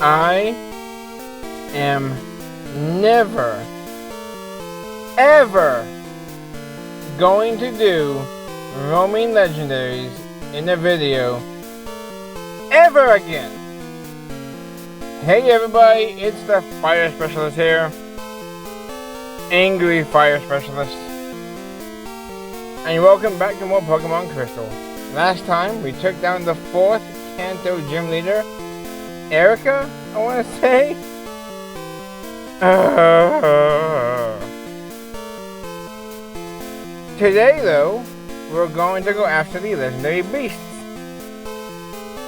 I am never, ever going to do roaming legendaries in a video ever again. Hey everybody, it's the Fire Specialist here. Angry Fire Specialist. And welcome back to more Pokemon Crystal. Last time we took down the 4th Kanto gym leader, Erica, I want to say. Today though, we're going to go after the legendary beasts.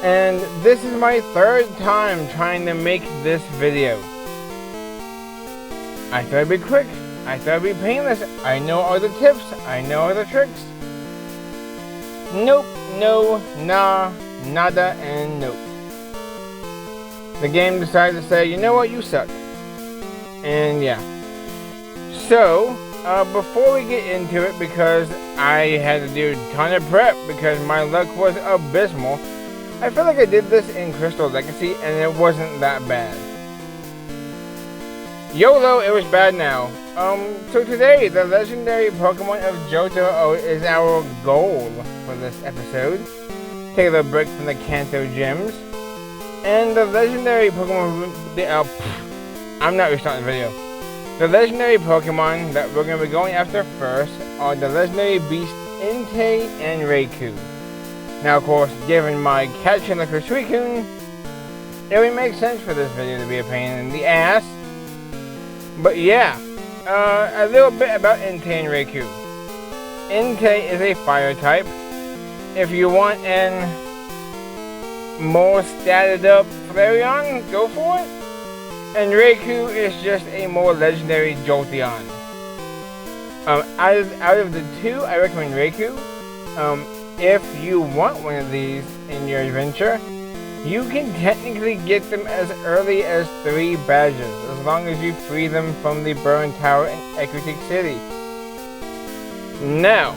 And this is my 3rd time trying to make this video. I thought it'd be quick. I thought it'd be painless. I know all the tips. I know all the tricks. Nope, no, nah, nada, and nope. The game decided to say, you know what, you suck. And yeah. So, before we get into it, because I had to do a ton of prep because my luck was abysmal, I feel like I did this in Crystal Legacy and it wasn't that bad. YOLO, it was bad now. So today, the legendary Pokemon of Johto is our goal for this episode. Take a little break from the Kanto gyms. And the legendary Pokemon, I'm not restarting the video. The legendary Pokemon that we're going to be going after first are the legendary beasts Entei and Raikou. Now, of course, given my catching like a Suicune, it would make sense for this video to be a pain in the ass. But yeah, a little bit about Entei and Raikou. Entei is a fire type. If you want an more statted up Flareon, go for it. And Raikou is just a more legendary Jolteon. Out of the two, I recommend Raikou. If you want one of these in your adventure, you can technically get them as early as 3 badges, as long as you free them from the Burn Tower in Ecruteak City. Now,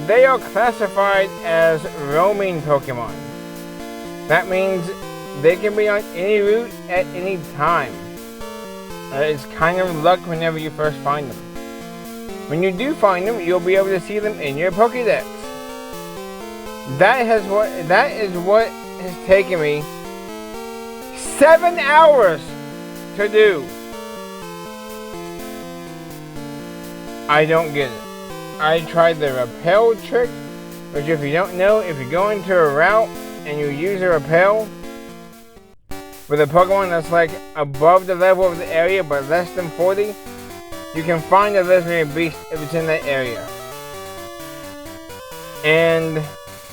they are classified as roaming Pokemon. That means they can be on any route at any time. It's kind of luck whenever you first find them. When you do find them, you'll be able to see them in your Pokédex. That is what has taken me 7 hours to do. I don't get it. I tried the repel trick, which if you don't know, if you go into a route and you use a repel with a Pokemon that's like above the level of the area but less than 40, you can find a legendary beast if it's in that area. And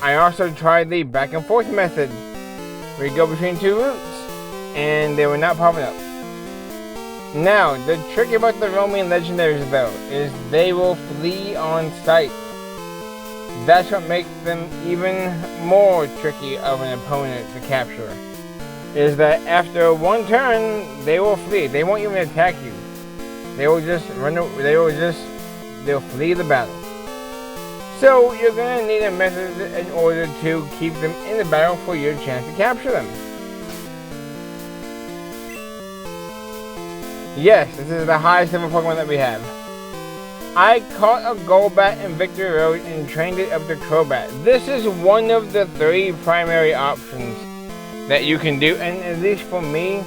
I also tried the back and forth method, where you go between 2 routes, and they were not popping up. Now, the trick about the roaming legendaries though, is they will flee on sight. That's what makes them even more tricky of an opponent to capture. Is that after 1 turn, they will flee. They won't even attack you. They will just run, they'll flee the battle. So, you're going to need a method in order to keep them in the battle for your chance to capture them. Yes, this is the highest level Pokemon that we have. I caught a Golbat in Victory Road and trained it up to Crobat. This is one of the 3 primary options that you can do, and at least for me,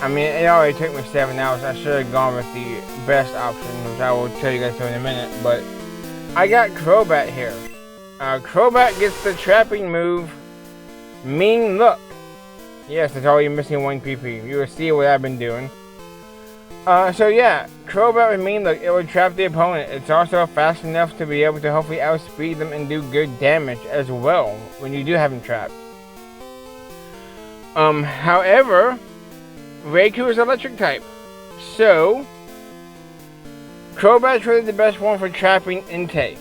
I mean, it already took me 7 hours. I should have gone with the best option, which I will tell you guys in a minute, but I got Crobat here. Crobat gets the trapping move, Mean Look. Yes, it's already missing 1 PP. You will see what I've been doing. So yeah, Crobat with Mean Look, it will trap the opponent. It's also fast enough to be able to hopefully outspeed them and do good damage as well when you do have them trapped. However, Raikou is electric type. So, Crobat's really the best one for trapping Entei.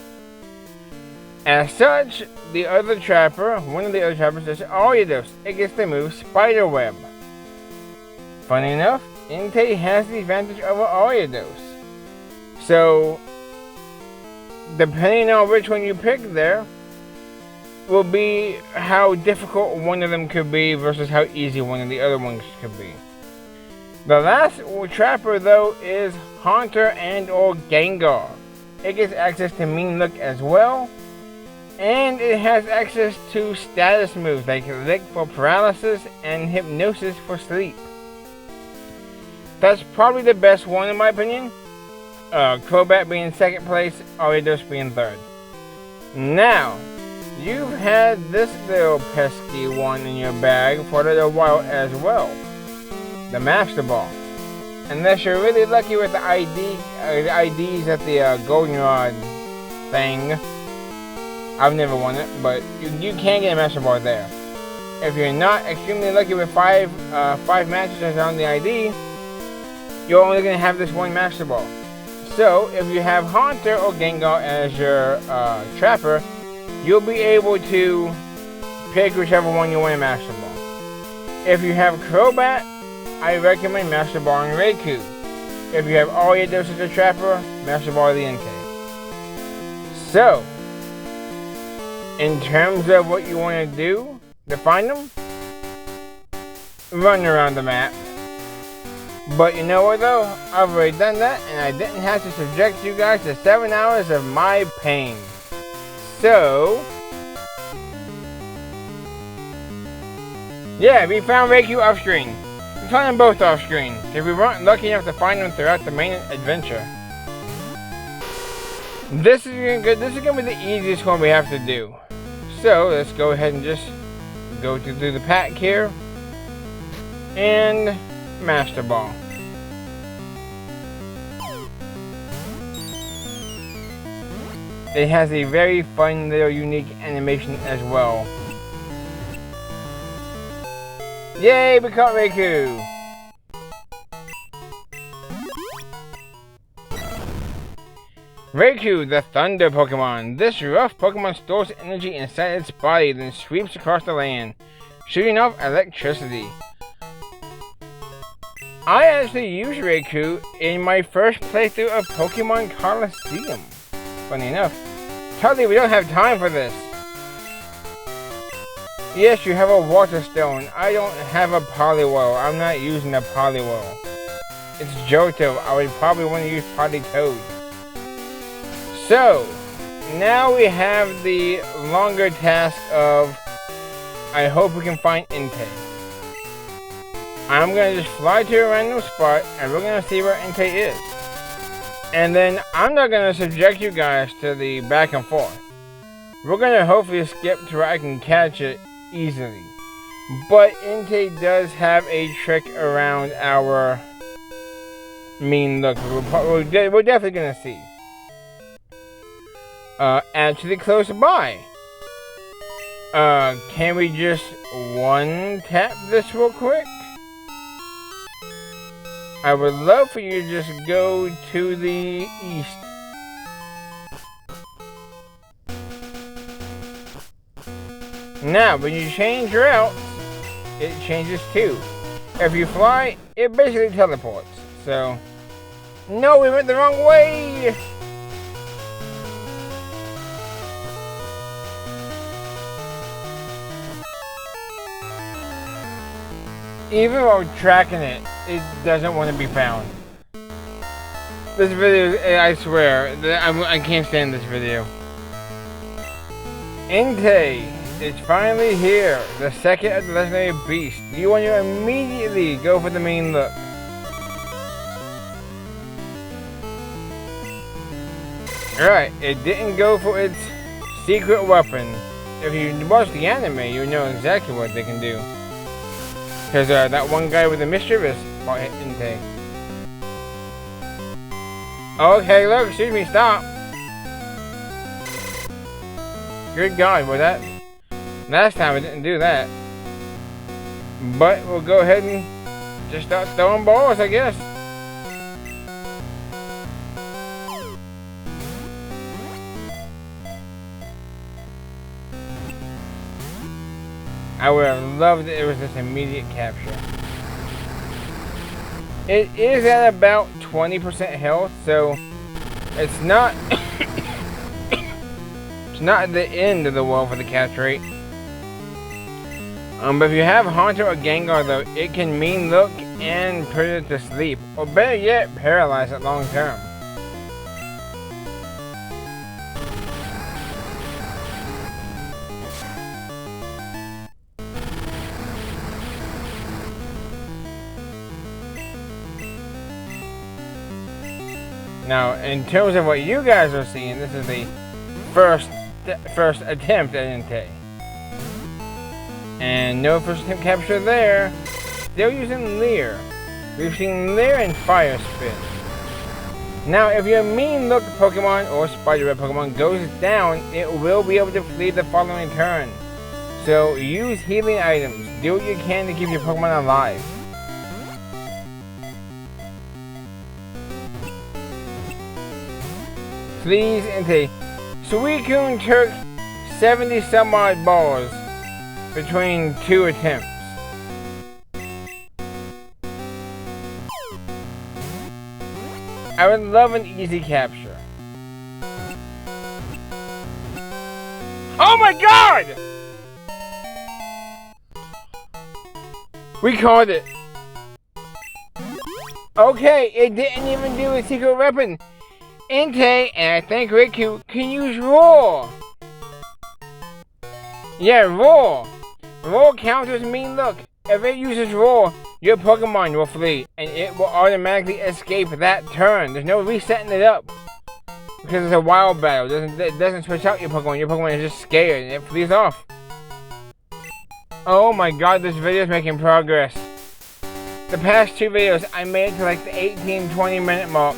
As such, the other trapper, one of the other trappers is Ariados. It gets the move Spiderweb. Funny enough, Entei has the advantage over Ariados. So, depending on which one you pick there, will be how difficult one of them could be versus how easy one of the other ones could be. The last trapper though is Haunter and or Gengar. It gets access to Mean Look as well, and it has access to status moves like Lick for paralysis and Hypnosis for sleep. That's probably the best one in my opinion. Crobat being in second place, Ariados being third. Now, you've had this little pesky one in your bag for a little while as well. The Master Ball. Unless you're really lucky with the IDs at the Goldenrod thing. I've never won it, but you can get a Master Ball there. If you're not extremely lucky with five matches on the ID, you're only going to have this one Master Ball. So, if you have Haunter or Gengar as your trapper, you'll be able to pick whichever one you want to Master Ball. If you have Crobat, I recommend Master Ball and Raikou. If you have Ariados as a trapper, Master Ball the Entei. So, in terms of what you want to do to find them, run around the map. But you know what though? I've already done that and I didn't have to subject you guys to 7 hours of my pain. So, yeah, we found Raikou off screen. We found them both off screen, because we weren't lucky enough to find them throughout the main adventure. This is gonna be the easiest one we have to do. So let's go ahead and just go through the pack here. And Master Ball. It has a very fun little unique animation as well. Yay, we caught Raikou! Raikou, the Thunder Pokemon. This rough Pokemon stores energy inside its body, then sweeps across the land, shooting off electricity. I actually used Raikou in my first playthrough of Pokemon Coliseum. Funny enough. Totally, we don't have time for this. Yes, you have a Water Stone. I don't have a Poliwhirl. I'm not using a Poliwhirl. It's Johto. I would probably want to use Politoed. So, now we have the longer task of, I hope we can find Entei. I'm going to just fly to a random spot, and we're going to see where Entei is. And then, I'm not going to subject you guys to the back and forth. We're going to hopefully skip to where I can catch it easily. But Entei does have a trick around our Mean Look. We're definitely going to see. Actually close by. Can we just one tap this real quick? I would love for you to just go to the east. Now, when you change routes, it changes too. If you fly, it basically teleports. So, no, we went the wrong way! Even while tracking it, it doesn't want to be found. This video, I swear, I can't stand this video. Entei is finally here, the second of the legendary beast. You want to immediately go for the Mean Look. Alright, it didn't go for its secret weapon. If you watch the anime, you know exactly what they can do. Because that one guy with the mischievous Entei. Okay, look, excuse me, stop. Good God, was that? Last time I didn't do that. But we'll go ahead and just start throwing balls, I guess. I would have loved it if it was this immediate capture. It is at about 20% health, so it's not It's not the end of the world for the catch rate. But if you have Haunter or Gengar though, it can mean look and put it to sleep. Or better yet, paralyze it long term. Now, in terms of what you guys are seeing, this is the first attempt at Entei. And no first attempt capture there. Still using Leer. We've seen Leer and Fire Spin. Now, if your mean look Pokemon or Spider Red Pokemon goes down, it will be able to flee the following turn. So use healing items. Do what you can to keep your Pokemon alive. Please Entei. Suicune took 70 some odd balls between 2 attempts. I would love an easy capture. Oh my god! We caught it. Okay, it didn't even do a secret weapon. Entei, and I think Riku, can use Roar. Yeah, Roar. Roar counters mean look. If it uses Roar, your Pokemon will flee, and it will automatically escape that turn. There's no resetting it up. Because it's a wild battle. It doesn't switch out your Pokemon. Your Pokemon is just scared, and it flees off. Oh my god, this video is making progress. The past 2 videos, I made it to like the 18-20 minute mark.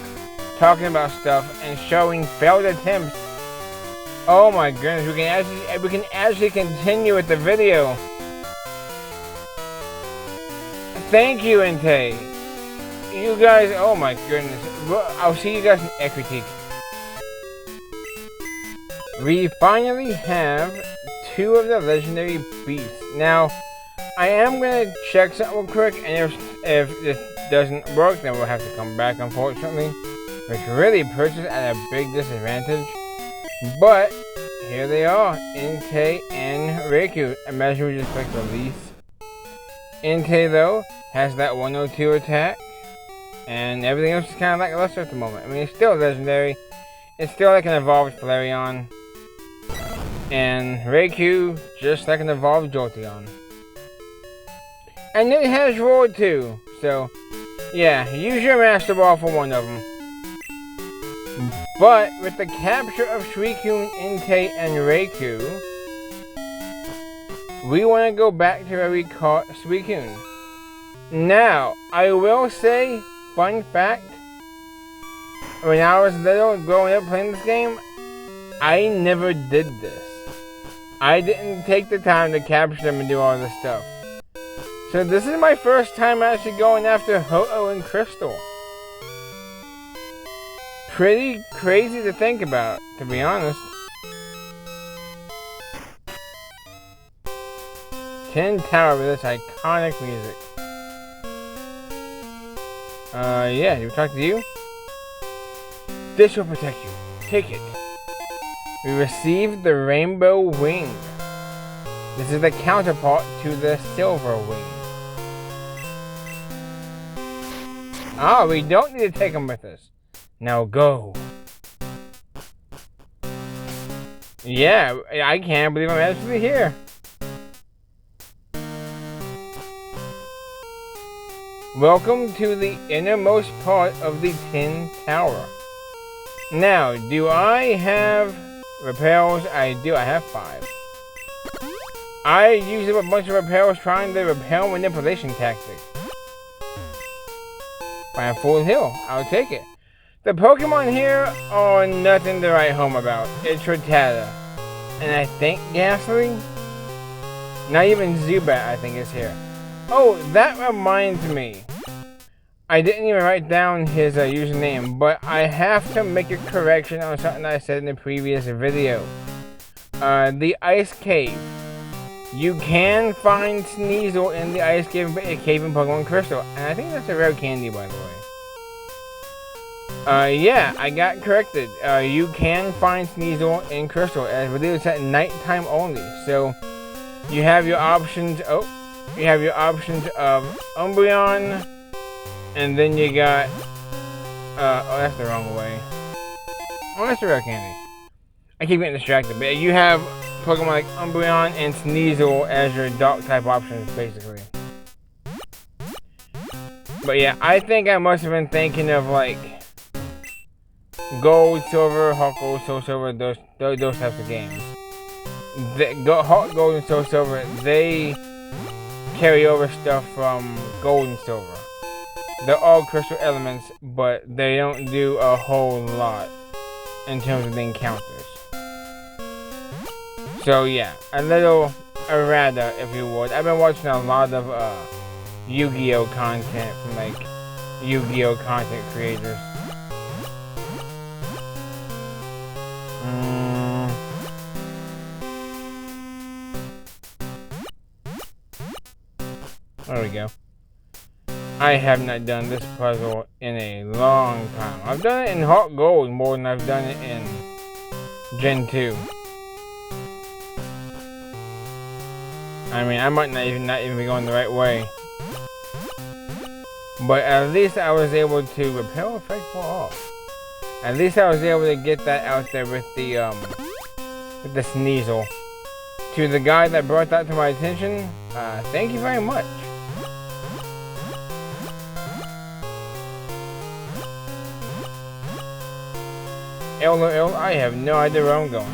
Talking about stuff and showing failed attempts. Oh my goodness, we can actually continue with the video. Thank you, Entei. You guys, oh my goodness. I'll see you guys in Equitique. We finally have 2 of the legendary beasts. Now, I am gonna check something real quick, and if this doesn't work, then we'll have to come back, unfortunately. Which really puts us at a big disadvantage. But here they are, Entei and Riku. Imagine we just click release. Entei though has that 102 attack, and everything else is kind of lackluster at the moment. I mean, it's still legendary. It's still like an evolved Flareon, and Riku just like an evolved Jolteon. And it has Roar too. So yeah, use your Master Ball for one of them. But with the capture of Suicune, Entei, and Riku, we want to go back to where we caught Suicune. Now, I will say, fun fact, when I was little growing up playing this game, I never did this. I didn't take the time to capture them and do all this stuff. So this is my first time actually going after Ho-Oh and Crystal. Pretty crazy to think about, to be honest. 10 Tower with this iconic music. Yeah, do we talk to you? This will protect you. Take it. We received the Rainbow Wing. This is the counterpart to the Silver Wing. Ah, we don't need to take them with us. Now go. Yeah, I can't believe I'm actually here. Welcome to the innermost part of the Tin Tower. Now, do I have repels? I do. I have 5. I use up a bunch of repels trying the repel manipulation tactic. Find Full Hill. I'll take it. The Pokemon here are nothing to write home about. It's Rattata. And I think Ghastly? Not even Zubat, I think, is here. Oh, that reminds me. I didn't even write down his username, but I have to make a correction on something I said in the previous video. The Ice Cave. You can find Sneasel in the Ice Cave in Pokemon Crystal, and I think that's a rare candy, by the way. Yeah, I got corrected. You can find Sneasel in Crystal, and I believe it's at nighttime only. So, you have your options. Oh, you have your options of Umbreon, and then you got. Oh, that's the wrong way. Oh, that's the real candy. I keep getting distracted, but you have Pokemon like Umbreon and Sneasel as your Dark type options, basically. But yeah, I think I must have been thinking of like Gold, Silver, Heart Gold, Soul Silver, those types of games. Heart Gold and Soul Silver, they carry over stuff from Gold and Silver. They're all crystal elements, but they don't do a whole lot in terms of the encounters. So yeah, a little errata, if you would. I've been watching a lot of Yu-Gi-Oh content from like Yu-Gi-Oh content creators. There we go. I have not done this puzzle in a long time. I've done it in Heart Gold more than I've done it in Gen 2. I mean, I might not even be going the right way. But at least I was able to repel effect fall off. At least I was able to get that out there with the Sneasel. To the guy that brought that to my attention, thank you very much. I have no idea where I'm going.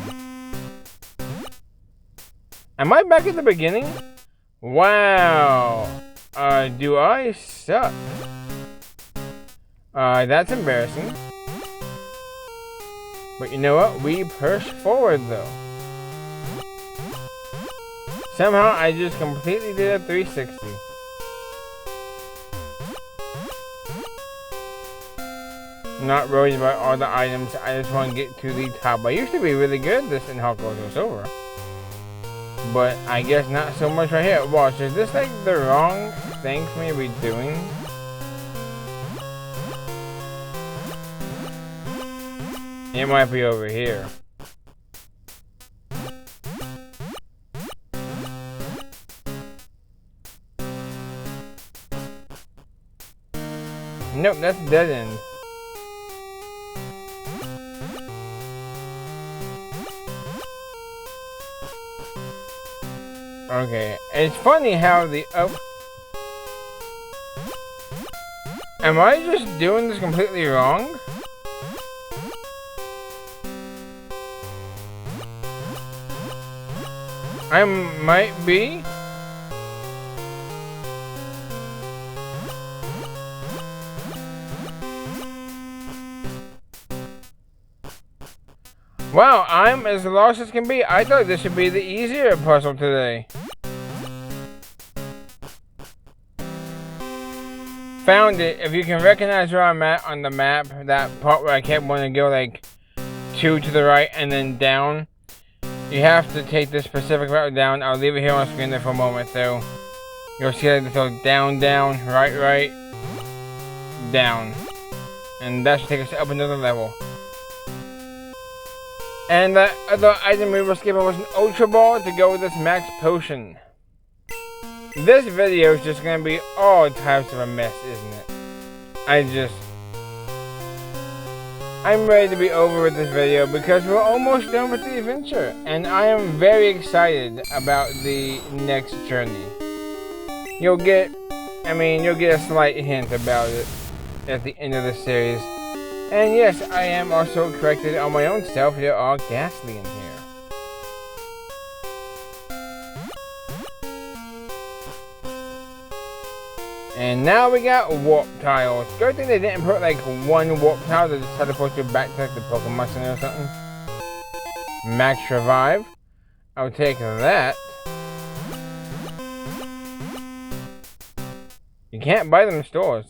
Am I back at the beginning? Wow. Do I suck? That's embarrassing. But you know what? We push forward though. Somehow I just completely did a 360. Not worried about all the items, I just want to get to the top. I used to be really good at this in Heart Gold or Silver. But I guess not so much right here. Watch, is this like the wrong thing for me to be doing? It might be over here. Nope, that's dead end. Okay, it's funny how the am I just doing this completely wrong? I might be. Wow, I'm as lost as can be. I thought this would be the easier puzzle today. Found it. If you can recognize where I'm at on the map, that part where I kept wanting to go like 2 to the right and then down, you have to take this specific route down. I'll leave it here on screen there for a moment though. You'll see that it'll down, down, right, right, down. And that should take us up another level. And the other item we were skipping was an Ultra Ball to go with this Max Potion. This video is just going to be all types of a mess, isn't it? I'm ready to be over with this video because we're almost done with the adventure. And I am very excited about the next journey. You'll get a slight hint about it at the end of the series. And yes, I am also corrected on my own self. There are Ghastly in here. And now we got Warp Tiles. Good thing they didn't put like one Warp Tile that just teleports you back to like the Pokemon Center or something. Max Revive. I'll take that. You can't buy them in stores.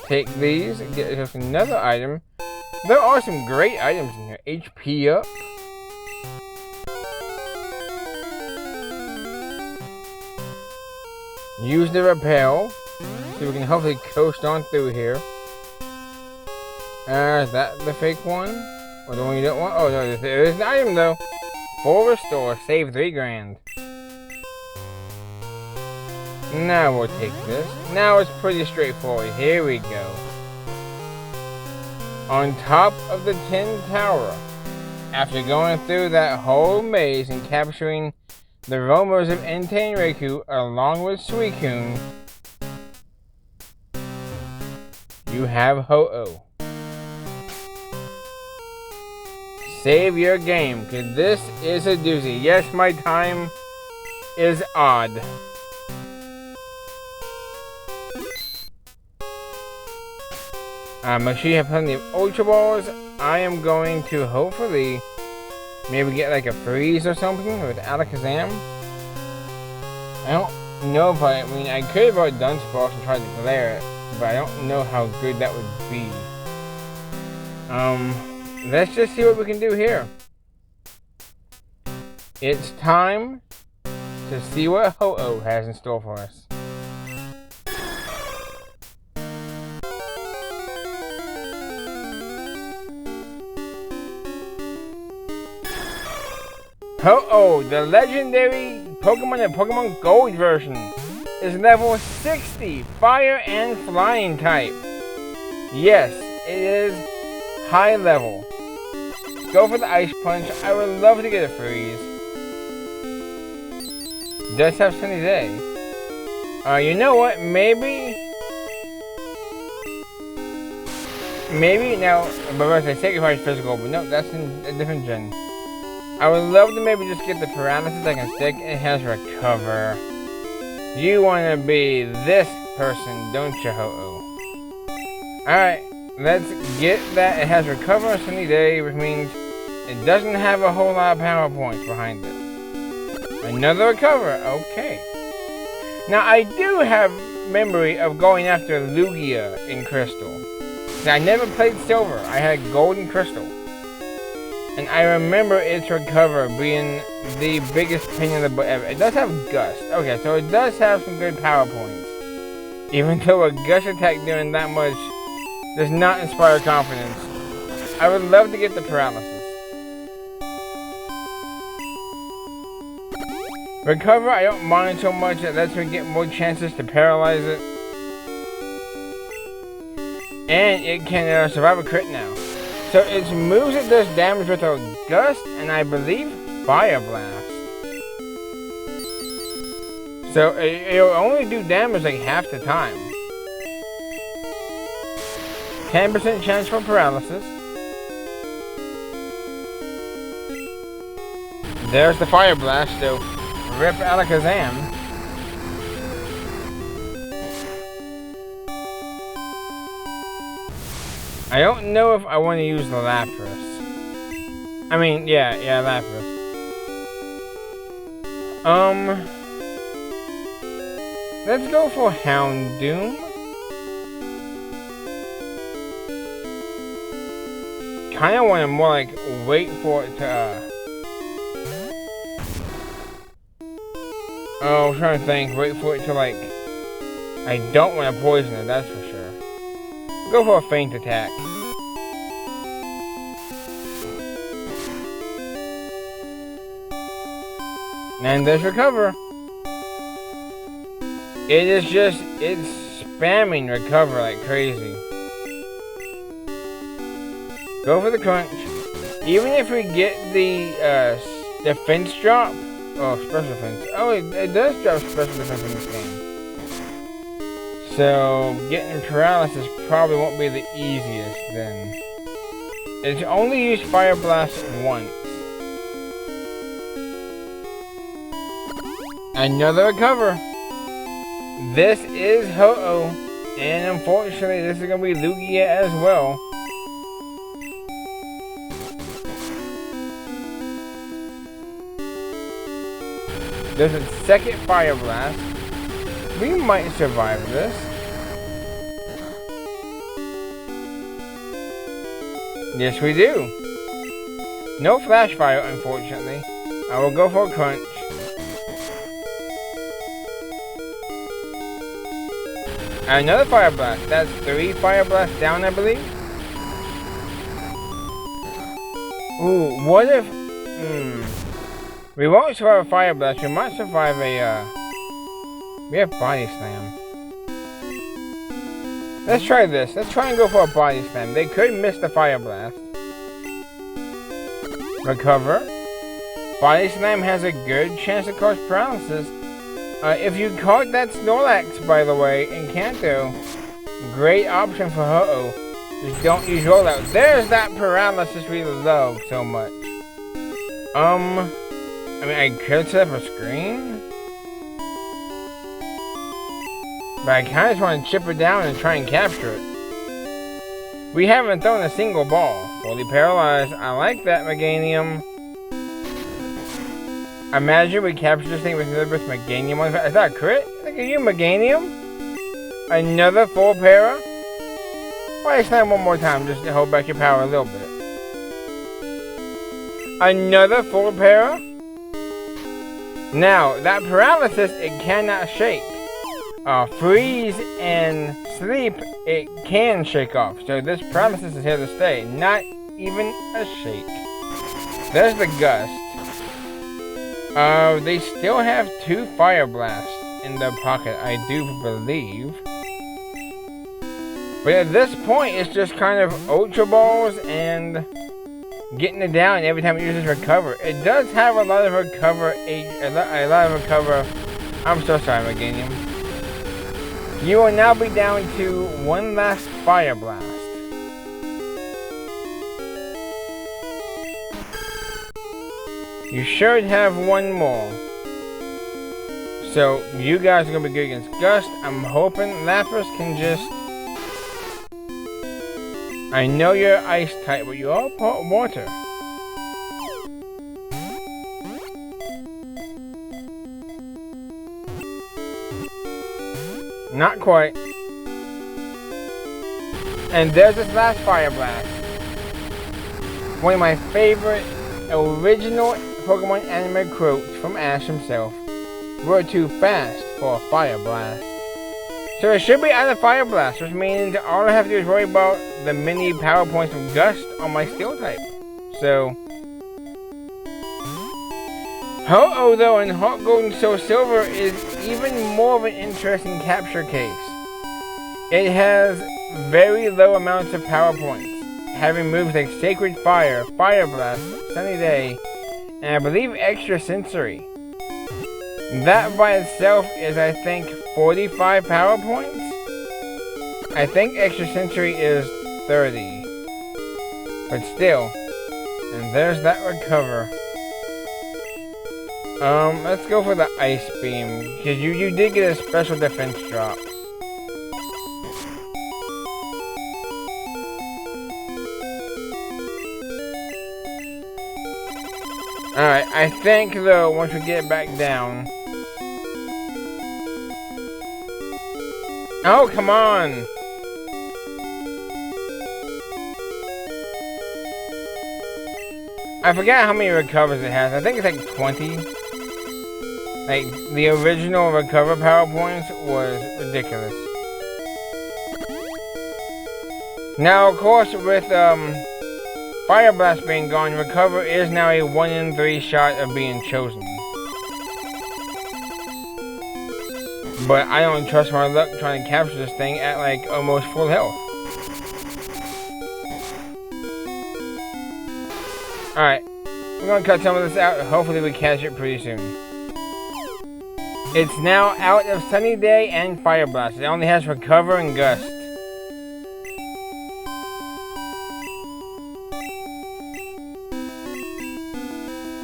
Take these and get just another item. There are some great items in here. HP up. Use the repel. So we can hopefully coast on through here. Is that the fake one? Or the one you don't want? Oh no, there is an item though. Full restore, save 3 grand. Now we'll take this. Now it's pretty straightforward. Here we go. On top of the Tin Tower, after going through that whole maze and capturing the roamers of Entei and Riku along with Suicune, you have Ho-Oh. Save your game, because this is a doozy. Yes, my time is odd. Make sure you have plenty of Ultra Balls. I am going to hopefully maybe get like a freeze or something with Alakazam. I don't know if I mean, I could have brought Dunsparce and tried to glare it, but I don't know how good that would be. Let's just see what we can do here. It's time to see what Ho-Oh has in store for us. Ho-Oh, the legendary Pokemon and Pokemon Gold version, is level 60, fire and flying type. Yes, it is high level. Go for the Ice Punch. I would love to get a freeze. Does have Sunny Day. You know what? Maybe now, but I say sacrifice physical, but no, that's in a different gen. I would love to maybe just get the paralysis I can stick. It has recover. You want to be this person, don't you, Ho-Oh? Alright, let's get that. It has recover on Sunny Day, which means it doesn't have a whole lot of power points behind it. Another recover, okay. Now, I do have memory of going after Lugia in Crystal. Now, I never played Silver. I had Gold and Crystal. And I remember its recover being the biggest pain in the butt ever. It does have Gust. Okay, so it does have some good power points. Even though a Gust attack doing that much does not inspire confidence. I would love to get the paralysis. Recover, I don't mind so much. It lets me get more chances to paralyze it. And it can survive a crit now. So its moves, it does damage with a Gust, and I believe Fire Blast. So it'll only do damage like half the time. 10% chance for paralysis. There's the Fire Blast, so rip Alakazam. I don't know if I want to use the Lapras. I mean, yeah, Lapras. Let's go for Houndoom. Kinda want to more like wait for it to, I'm trying to think. Wait for it to like... I don't want to poison it, that's for sure. Go for a feint attack. And there's recover. It is just, it's spamming recover like crazy. Go for the crunch. Even if we get the defense drop, oh, special defense. Oh, it does drop special defense in this game. So, getting paralysis probably won't be the easiest then. It's only used Fire Blast once. Another recover. This is Ho-Oh. And unfortunately, this is going to be Lugia as well. There's a second Fire Blast. We might survive this. Yes, we do. No Flash Fire, unfortunately. I will go for a Crunch. Another Fire Blast. That's 3 Fire Blasts down, I believe. Ooh, what if... We won't survive a Fire Blast. We might survive a, we have Body Slam. Let's try this. Let's try and go for a Body Slam. They could miss the Fire Blast. Recover. Body Slam has a good chance to cause paralysis. If you caught that Snorlax, by the way, in Kanto, great option for Ho-Oh. Just don't use rollout. There's that paralysis we love so much. I mean, I could set up a screen. But I kind of just want to chip it down and try and capture it. We haven't thrown a single ball. Fully paralyzed. I like that, Meganium. Imagine we capture this thing with Meganium on it. Is that a crit? Look at you, Meganium. Another full para. Why slam one more time just to hold back your power a little bit. Another full para. Now, that paralysis, it cannot shake. Freeze and sleep, it can shake off. So this paralysis is here to stay. Not even a shake. There's the Gust. They still have 2 Fire Blasts in their pocket, I do believe. But at this point, it's just kind of Ultra Balls and getting it down every time it uses Recover. It does have a lot of Recover, I'm so sorry, Meganium. You will now be down to 1 last Fire Blast. You should have 1 more. So, you guys are going to be good against Gust. I'm hoping Lapras can just... I know you're ice type, but you all put water. Not quite. And there's this last Fire Blast. One of my favorite original Pokemon anime quotes from Ash himself. We're too fast for a Fire Blast. So it should be out of Fire Blast, which means all I have to do is worry about the mini power points of Gust on my Steel type. So... Ho-Oh though in Hot Gold and Soul Silver is even more of an interesting capture case. It has very low amounts of power points, having moves like Sacred Fire, Fire Blast, Sunny Day, and I believe Extra Sensory. That by itself is, I think, 45 power points? I think Extra Sensory is 30. But still. And there's that Recover. Let's go for the Ice Beam. Because you did get a special defense drop. Alright, I think though, once we get back down... Oh, come on! I forgot how many recovers it has. I think it's like 20. Like, the original recover power points was ridiculous. Now, of course, with Fire Blast being gone, recover is now a 1 in 3 shot of being chosen. But I don't trust my luck trying to capture this thing at like almost full health. Alright, we're gonna cut some of this out. Hopefully we catch it pretty soon. It's now out of Sunny Day and Fire Blast. It only has Recover and Gust.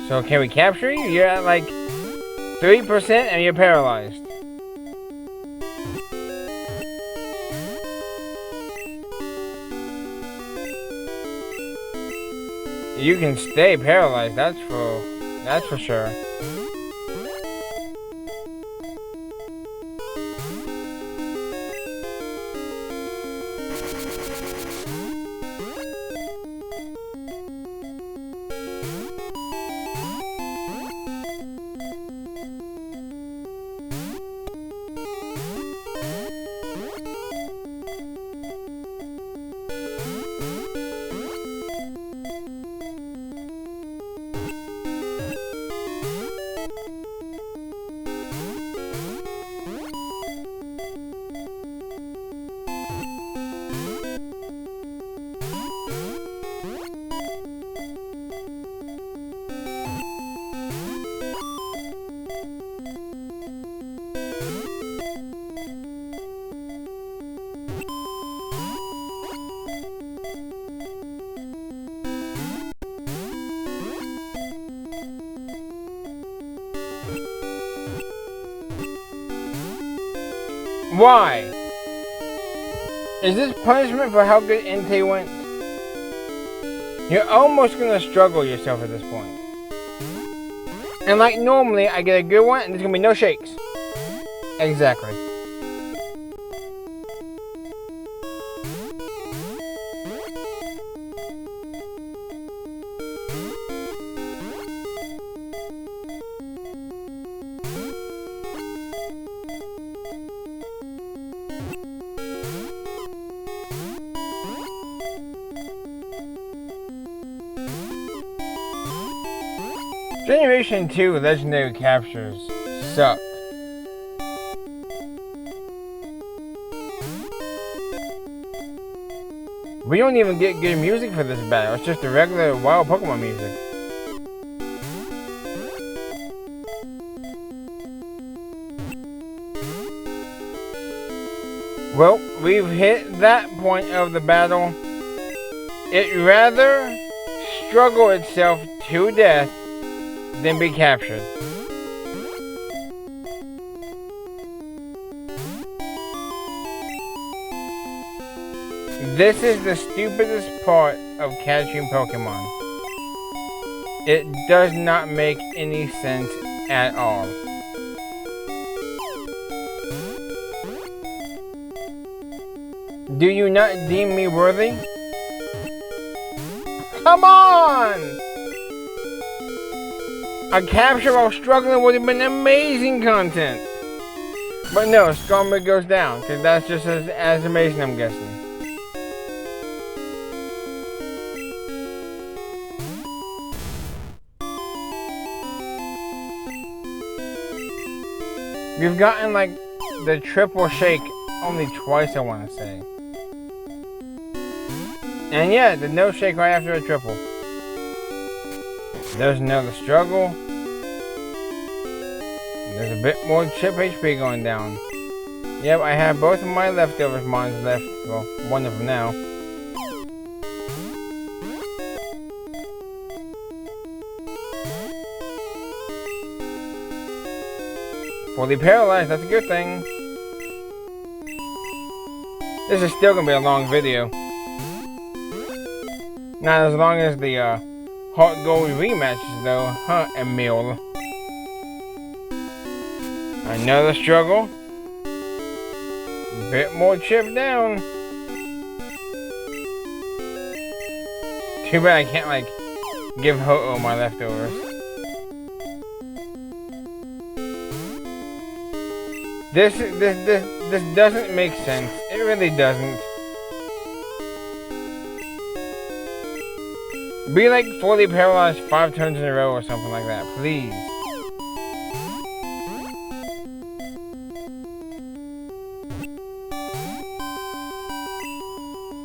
So can we capture you? You're at like 3% and you're paralyzed. You can stay paralyzed, that's for sure. Why? Is this punishment for how good Entei went? You're almost gonna struggle yourself at this point. And like normally, I get a good one and there's gonna be no shakes. Exactly. Generation 2 legendary captures suck. We don't even get good music for this battle, it's just the regular wild Pokemon music. Well, we've hit that point of the battle. It rather struggle itself to death than be captured. This is the stupidest part of catching Pokemon. It does not make any sense at all. Do you not deem me worthy? Come on! A capture while struggling would have been amazing content. But no, Skarmory goes down, because that's just as amazing, I'm guessing. We've gotten like the triple shake only twice, I want to say. And yeah, the no shake right after a triple. There's another struggle. There's a bit more chip HP going down. Yep, I have both of my leftovers mines left. Well, one of them now. Fully paralyzed, that's a good thing. This is still gonna be a long video. Not as long as the Heart Gold rematches though, huh, Emil? Another struggle. Bit more chip down. Too bad I can't like give Ho-Oh my leftovers. This doesn't make sense. It really doesn't. Be like fully paralyzed 5 turns in a row or something like that, please.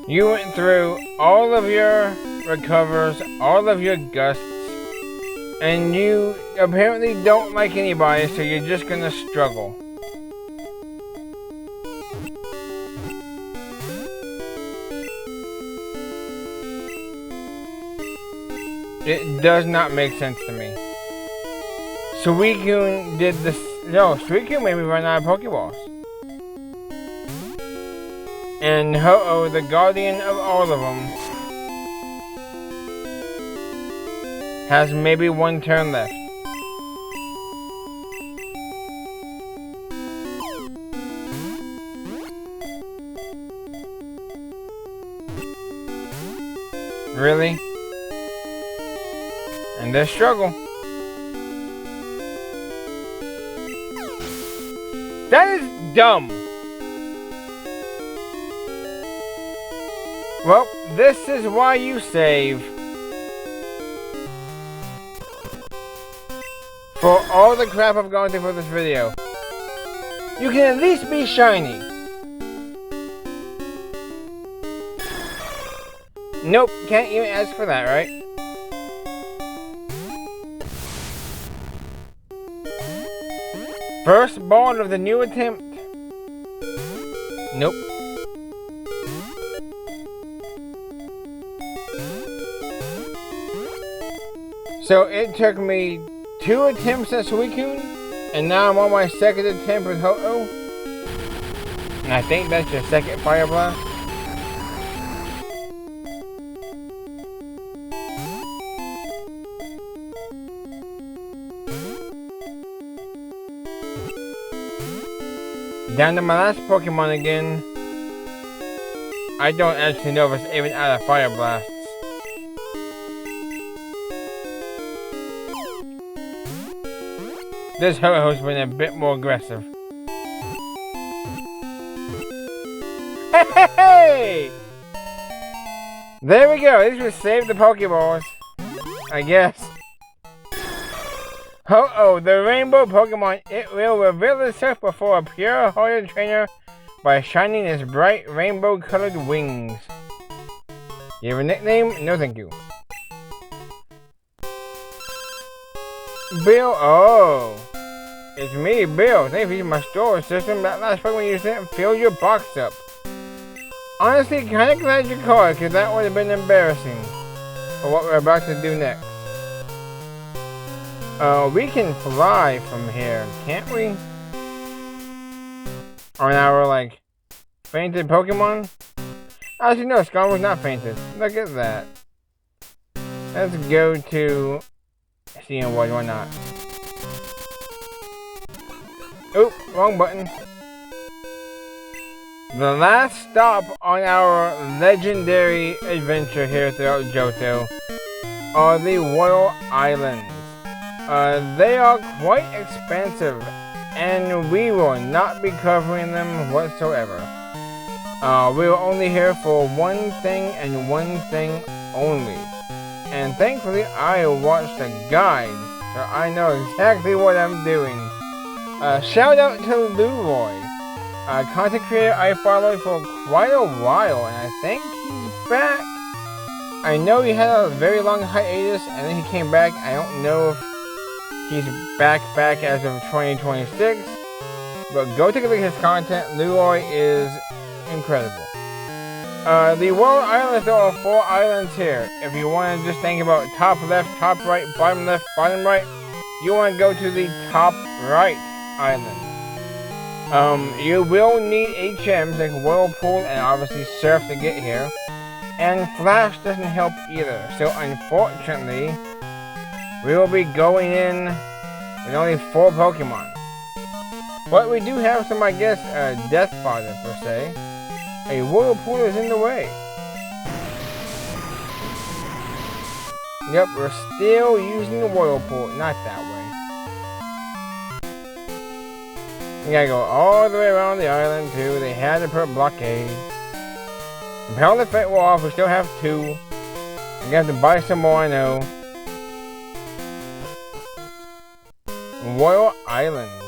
You went through all of your recovers, all of your gusts, and you apparently don't like anybody, so you're just gonna struggle. It does not make sense to me. Suicune did this. No, Suicune made me run out of Pokeballs. And Ho-Oh, the guardian of all of them, has maybe 1 turn left. Really? And their struggle. That is dumb. Well, this is why you save. For all the crap I've gone through for this video, you can at least be shiny. Nope, can't even ask for that, right? First ball of the new attempt. Nope. So it took me 2 attempts at Suicune, and now I'm on my 2nd attempt with Ho-Oh. And I think that's your second Fire Blast. Down to my last Pokemon again. I don't actually know if it's even out of Fire Blasts. This Ho-Ho's been a bit more aggressive. Hey! There we go. At least we saved the Pokeballs. I guess. Ho-Oh, the rainbow Pokemon. It will reveal itself before a pure-hearted trainer by shining its bright rainbow-colored wings. You have a nickname? No, thank you. Bill. Oh. It's me, Bill. Thank you for using my store system. That last Pokemon you sent filled your box up. Honestly, kinda glad you called, because that would have been embarrassing for what we're about to do next. We can fly from here, can't we? On our, like, fainted Pokemon? Actually, no, Scar was not fainted. Look at that. Let's go to Seeing Wood, why not? Oop, wrong button. The last stop on our legendary adventure here throughout Johto are the Royal Islands. They are quite expensive, and we will not be covering them whatsoever. We are only here for one thing and one thing only. And thankfully, I watched a guide, so I know exactly what I'm doing. Shout out to Leroy, a content creator I followed for quite a while, and I think he's back. I know he had a very long hiatus, and then he came back. I don't know if he's back as of 2026, but go take a look at his content. Leroy is incredible. The World Islands, there are 4 islands here. If you want to just think about top left, top right, bottom left, bottom right, you want to go to the top right island. You will need HMs like Whirlpool and obviously Surf to get here. And Flash doesn't help either. So unfortunately, we will be going in with only 4 Pokemon. But we do have some, I guess, death fodder per se. A Whirlpool is in the way. Yep, we're still using the Whirlpool. Not that way. We gotta go all the way around the island too. They had to put a blockade. Repel the Fate Wall off. We still have 2. I'm gonna have to buy some more, I know. Royal Islands.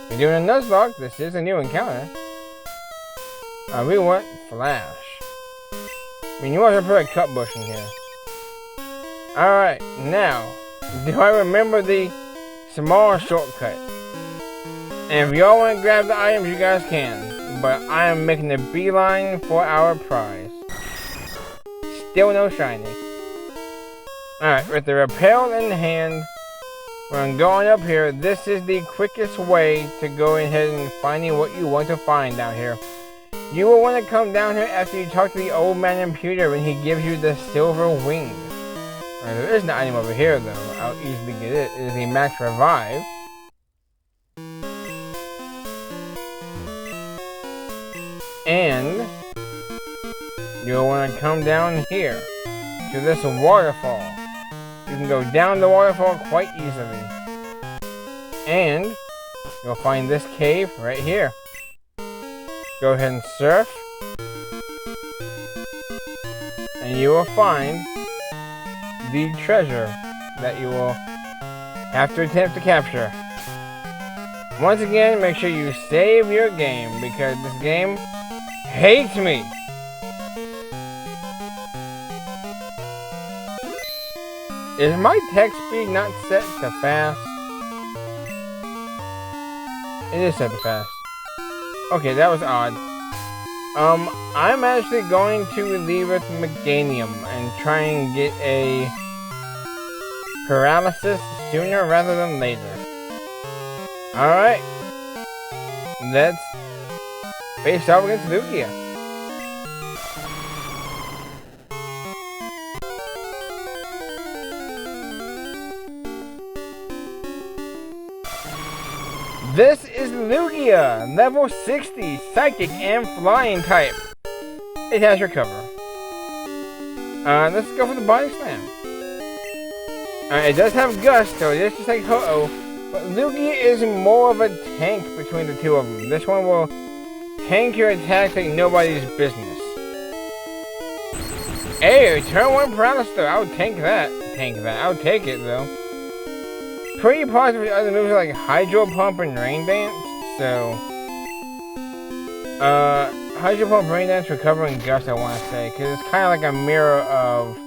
We're doing a Nuzlocke. This is a new encounter. We want Flash. I mean, you want to put a cut bush in here. Alright, now, do I remember the small shortcut? And if y'all want to grab the items, you guys can. But I am making a beeline for our prize. Still no shiny. Alright, with the repel in hand, when going up here, this is the quickest way to go ahead and finding what you want to find down here. You will want to come down here after you talk to the old man in pewter when he gives you the silver wing. There is an item over here though. I'll easily get it. It is a max revive. And you'll want to come down here to this waterfall. You can go down the waterfall quite easily. And you'll find this cave right here. Go ahead and surf. And you will find the treasure that you will have to attempt to capture. Once again, make sure you save your game because this game hates me. Is my text speed not set to fast? It is set to fast. Okay, that was odd. I'm actually going to leave with Meganium and try and get a paralysis sooner rather than later. Alright. Let's face off against Lugia. This is Lugia, level 60, Psychic and Flying type. It has Recover. Let's go for the Body Slam. It does have Gust, so it is just like Ho-Oh, but Lugia is more of a tank between the two of them. This one will tank your attacks like nobody's business. Hey, turn 1 Paralyster, I'll tank that. I'll take it though. Pretty positive with other moves like Hydro Pump and Rain Dance, so Hydro Pump, Rain Dance, Recover, and Gust I want to say, because it's kind of like a mirror of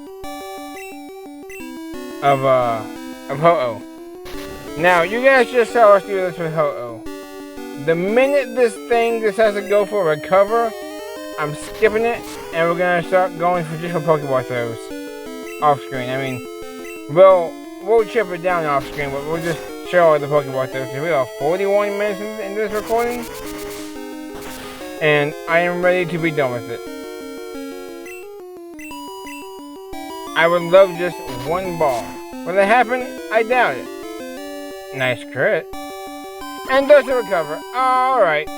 Ho-Oh. Now, you guys just saw us do this with Ho-Oh. The minute this thing decides to go for Recover, I'm skipping it, and we're going to start going for just for Pokeball throws. Off screen, I mean, we'll chip it down off screen, but we'll just show the Pokeball throws. We are 41 minutes in this recording, and I am ready to be done with it. I would love just 1 ball. Will it happen? I doubt it. Nice crit. And does it recover? Alright.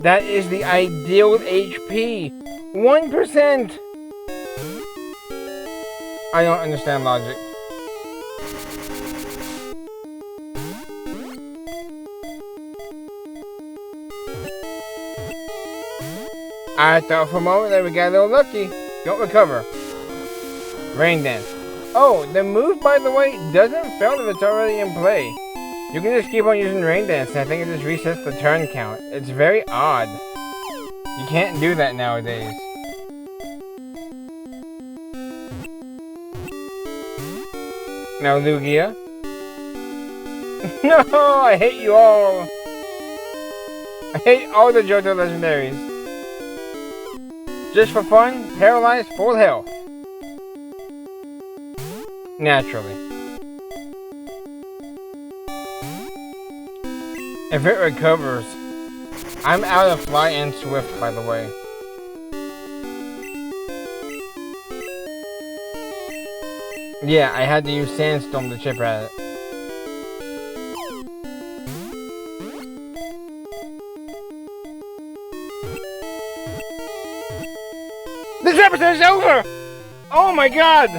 That is the ideal HP. 1%! I don't understand logic. I thought for a moment that we got a little lucky. Don't recover. Rain Dance. Oh, the move, by the way, doesn't fail if it's already in play. You can just keep on using Rain Dance, and I think it just resets the turn count. It's very odd. You can't do that nowadays. Now, Lugia. No, I hate you all. I hate all the Johto legendaries. Just for fun, Paralyzed, full health. Naturally. If it recovers, I'm out of Fly and Swift, by the way. Yeah, I had to use Sandstorm to chip at it. This episode is over! Oh my god!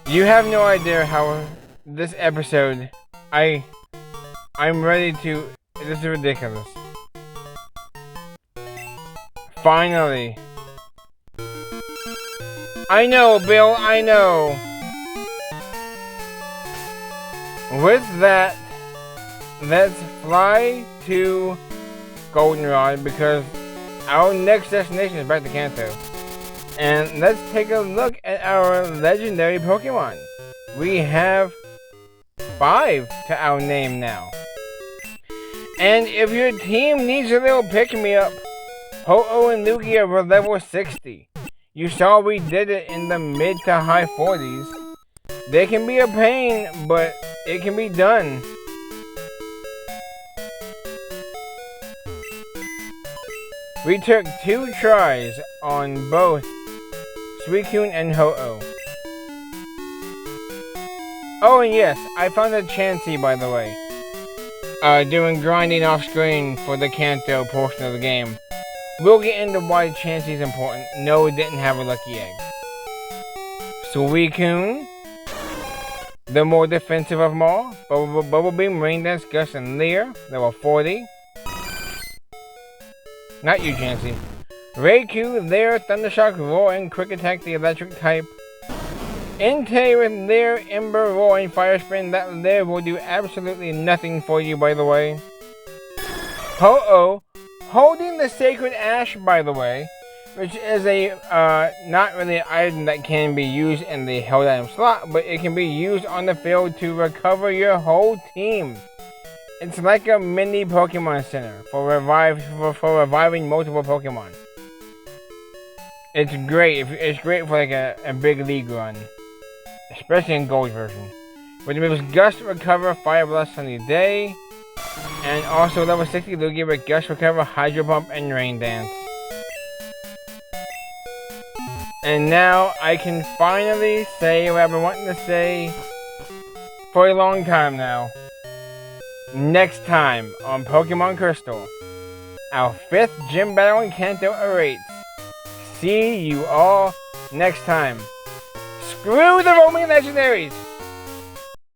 You have no idea how this episode, I'm ready to, this is ridiculous. Finally. I know, Bill, I know. With that, let's fly to Goldenrod because our next destination is back to Kanto. And let's take a look at our legendary Pokemon. We have 5 to our name now. And if your team needs a little pick-me-up, Ho-Oh and Lugia were level 60. You saw we did it in the mid to high 40s. They can be a pain, but it can be done. We took 2 tries on both Suicune and Ho-Oh. Oh, and yes, I found a Chansey, by the way. Doing grinding off screen for the Kanto portion of the game. We'll get into why Chansey is important. No, it didn't have a lucky egg. Suicune, the more defensive of them all. Bubble Beam, Rain Dance, Gust, and Leer. Level 40. Not you, Chansey. Raikou, Leer, Thundershock, Roar, and Quick Attack, the electric type. Entei with Leer, Ember, Roar, and Fire Spin. That Leer will do absolutely nothing for you, by the way. Ho-Oh, holding the Sacred Ash, by the way, which is a, not really an item that can be used in the held item slot, but it can be used on the field to recover your whole team. It's like a mini Pokemon Center for reviving multiple Pokemon. It's great. It's great for like a big league run, especially in Gold version. Which moves Gust, Recover, Fire Blast, Sunny Day. And also level 60 Lugia with Gust, Recover, Hydro Pump, and Rain Dance. And now I can finally say what I've been wanting to say for a long time now. Next time on Pokemon Crystal, our 5th gym battle in Kanto awaits. See you all next time. Screw the roaming legendaries!